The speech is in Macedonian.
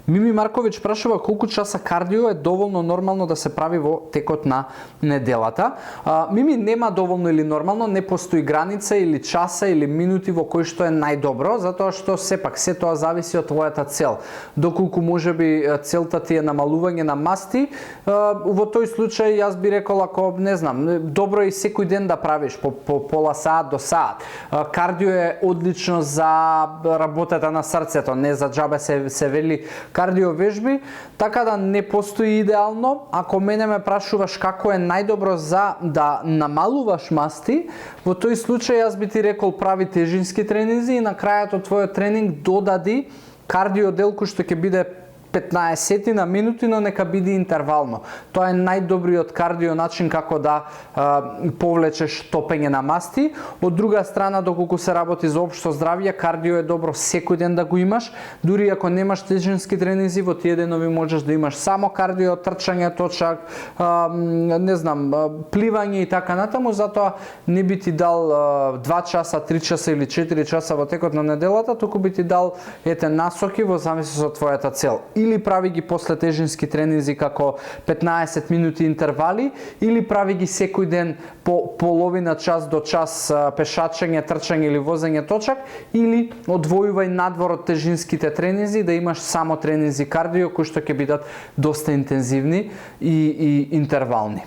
Мими Марковиќ прашува колку часа кардио е доволно нормално да се прави во текот на неделата. Мими, нема доволно или нормално, не постои граница или часа или минути во кои што е најдобро, затоа што сепак се тоа зависи од твојата цел. Доколку можеби целта ти е намалување на масти, во тој случај јас би рекол, ако не знам, добро е и секој ден да правиш по пола саат до саат. Кардио е одлично за работата на срцето, не за џабе се вели кардио вежби, така да не постои идеално. Ако мене ме прашуваш како е најдобро за да намалуваш масти, во тој случај јас би ти рекол прави тежински тренинзи и на крајот од твојот тренинг додади кардио дел кој што ќе биде 15 на минути, но нека биде интервално. Тоа е најдобриот кардио начин како да повлечеш топење на масти. Од друга страна, доколку се работи за општо здравје, кардио е добро секој ден да го имаш. Дури ако немаш тежински тренинзи, во тие денови можеш да имаш само кардио, трчање точак, не знам, пливање и така натаму, затоа не би ти дал 2 часа, 3 часа или 4 часа во текот на неделата, туку би ти дал насоки во зависност од твојата цел. Или прави ги после тежински тренинзи како 15 минути интервали, или прави ги секој ден по половина час до час пешачење, трчање или возење точак, или одвојувај надвор од тежинските тренинзи да имаш само тренинзи кардио кои што ќе бидат доста интензивни и интервални.